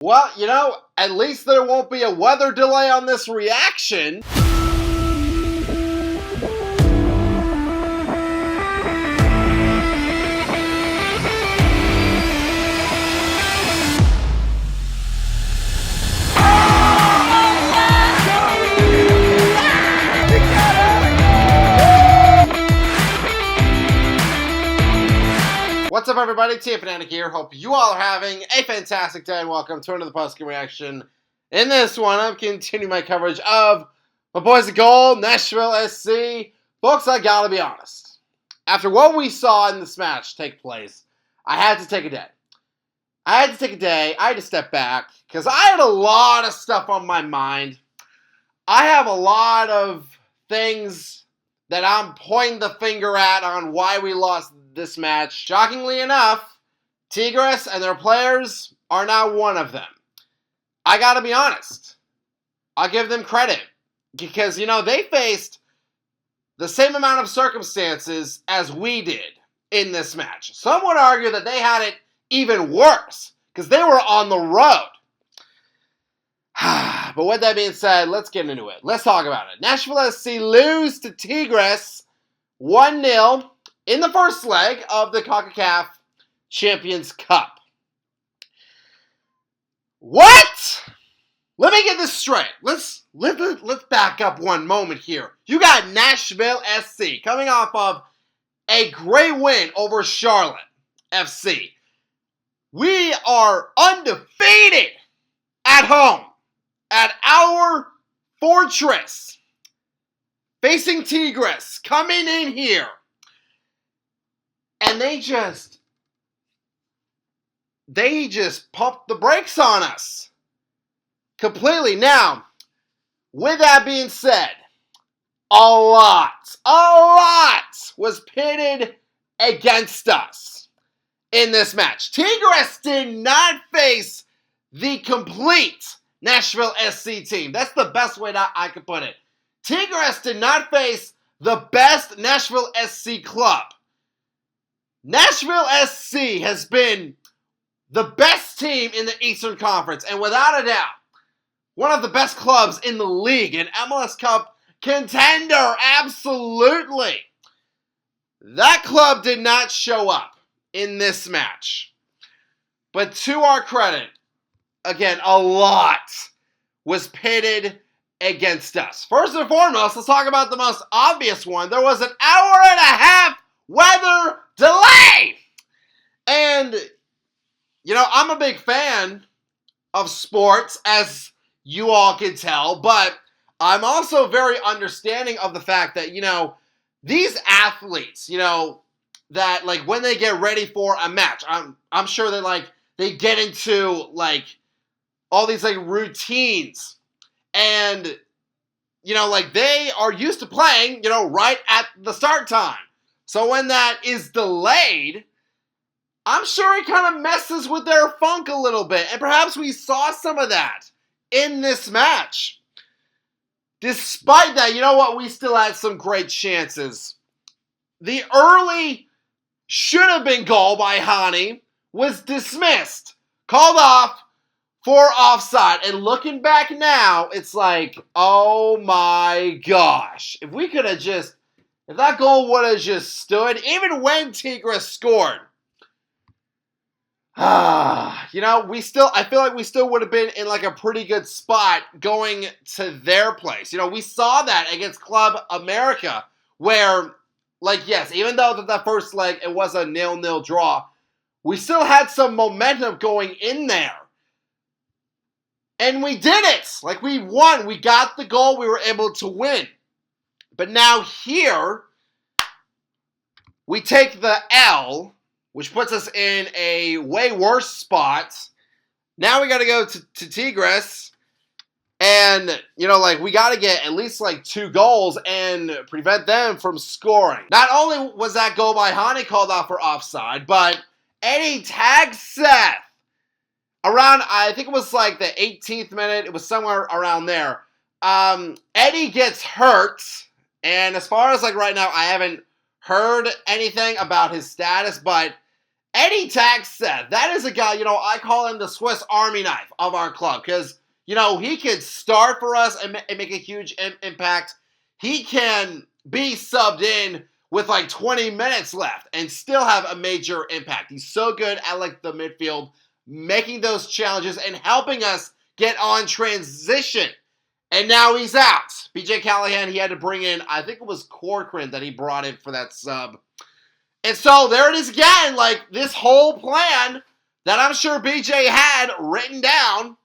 Well, at least there won't be a weather delay on this reaction. What's up, everybody? Fanatic here. Hope you all are having a fantastic day, and welcome to another post-game reaction. In this one, I'm continuing my coverage of my boys at goal, Nashville SC. Folks, I gotta be honest. After what we saw in this match take place, I had to take a day. I had to step back, because I had a lot of stuff on my mind. I have a lot of things that I'm pointing the finger at on why we lost this match. Shockingly enough, Tigres and their players are now one of them. I gotta be honest. I'll give them credit. Because, they faced the same amount of circumstances as we did in this match. Some would argue that they had it even worse, because they were on the road. But with that being said, let's get into it. Let's talk about it. Nashville SC lose to Tigres 1-0 in the first leg of the CONCACAF Champions Cup. What? Let me get this straight. Let's back up one moment here. You got Nashville SC coming off of a great win over Charlotte FC. We are undefeated at home at our fortress, facing Tigres, coming in here. And they just pumped the brakes on us completely. Now, with that being said, a lot was pitted against us in this match. Tigres did not face the complete Nashville SC team. That's the best way that I could put it. Tigres did not face the best Nashville SC club. Nashville SC has been the best team in the Eastern Conference, and without a doubt, one of the best clubs in the league, an MLS Cup contender, absolutely. That club did not show up in this match. But to our credit, again, a lot was pitted against us. First and foremost, let's talk about the most obvious one. There was an hour and a half weather delay. And, I'm a big fan of sports, as you all can tell, but I'm also very understanding of the fact that, these athletes, that, when they get ready for a match, I'm sure that, they get into, all these, routines, and, they are used to playing, right at the start time. So when that is delayed, I'm sure it kind of messes with their funk a little bit. And perhaps we saw some of that in this match. Despite that, you know what? We still had some great chances. The early should-have-been goal by Hani was dismissed. Called off for offside. And looking back now, it's like, oh my gosh. If that goal would have just stood, even when Tigres scored, I feel like we still would have been in a pretty good spot going to their place. We saw that against Club America, where, yes, even though that first leg, it was a 0-0 draw, we still had some momentum going in there. And we did it! We won. We got the goal. We were able to win. But now here, we take the L, which puts us in a way worse spot. Now we got to go to Tigres, and, we got to get at least, 2 goals and prevent them from scoring. Not only was that goal by Hani called off for offside, but Eddie tagged Seth around, I think it was, the 18th minute. It was somewhere around there. Eddie gets hurt. And as far as right now, I haven't heard anything about his status, but Eddie Taxeth, that is a guy, I call him the Swiss Army knife of our club because, he can start for us and make a huge impact. He can be subbed in with like 20 minutes left and still have a major impact. He's so good at like the midfield, making those challenges and helping us get on transition. And now he's out. BJ Callahan, he had to bring in, I think it was Corcoran that he brought in for that sub. And so there it is again, like this whole plan that I'm sure BJ had written down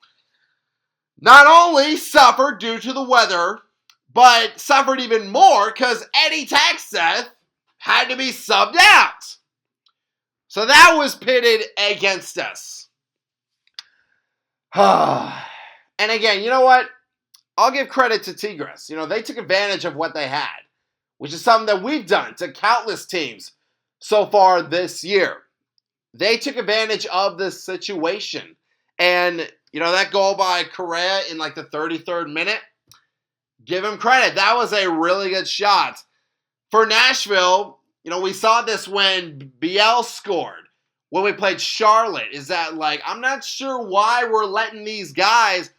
not only suffered due to the weather, but suffered even more because Eddie Taxeth had to be subbed out. So that was pitted against us. And again, you know what? I'll give credit to Tigres. They took advantage of what they had, which is something that we've done to countless teams so far this year. They took advantage of this situation. And, that goal by Correa in like the 33rd minute, give him credit. That was a really good shot. For Nashville, we saw this when Biel scored, when we played Charlotte. Is that like, I'm not sure why we're letting these guys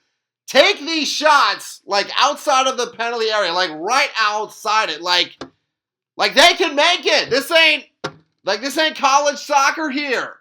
take these shots like outside of the penalty area, like right outside it. Like they can make it. This ain't college soccer here.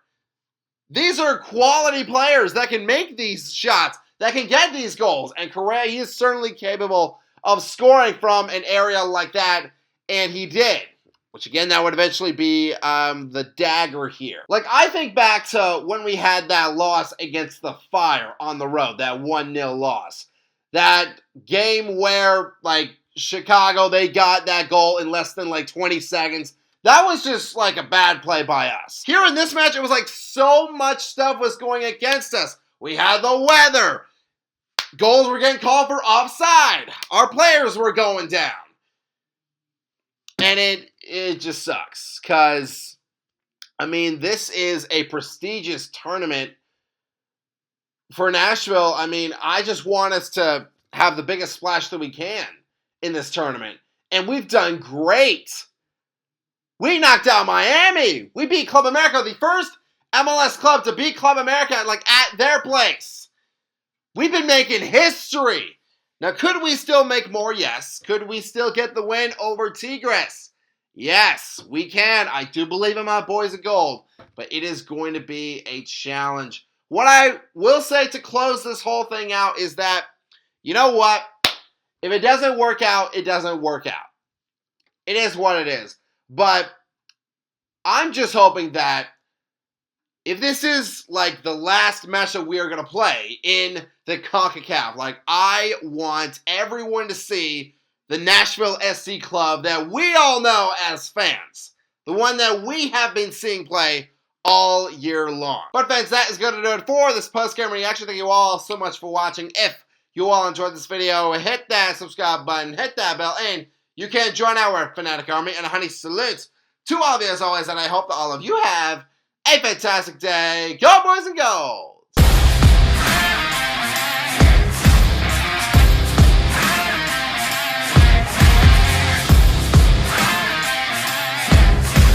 These are quality players that can make these shots, that can get these goals. And Correa, he is certainly capable of scoring from an area like that, and he did. Which, again, that would eventually be the dagger here. Like, I think back to when we had that loss against the Fire on the road, that 1-0 loss. That game where, like, Chicago, they got that goal in less than, like, 20 seconds. That was just, like, a bad play by us. Here in this match, it was like so much stuff was going against us. We had the weather. Goals were getting called for offside. Our players were going down. And it just sucks because, this is a prestigious tournament for Nashville. I just want us to have the biggest splash that we can in this tournament. And we've done great. We knocked out Miami. We beat Club America, the first MLS club to beat Club America at their place. We've been making history. Now, could we still make more? Yes. Could we still get the win over Tigres? Yes, we can. I do believe in my boys of gold, but it is going to be a challenge. What I will say to close this whole thing out is that, you know what? If it doesn't work out, it doesn't work out. It is what it is. But I'm just hoping that if this is like the last match that we are going to play in the CONCACAF, like I want everyone to see the Nashville SC club that we all know as fans. The one that we have been seeing play all year long. But fans, that is going to do it for this post-game reaction. Thank you all so much for watching. If you all enjoyed this video, hit that subscribe button, hit that bell, and you can join our Fanatic Army. And a honey salute to all of you as always, and I hope that all of you have a fantastic day. Go boys and go!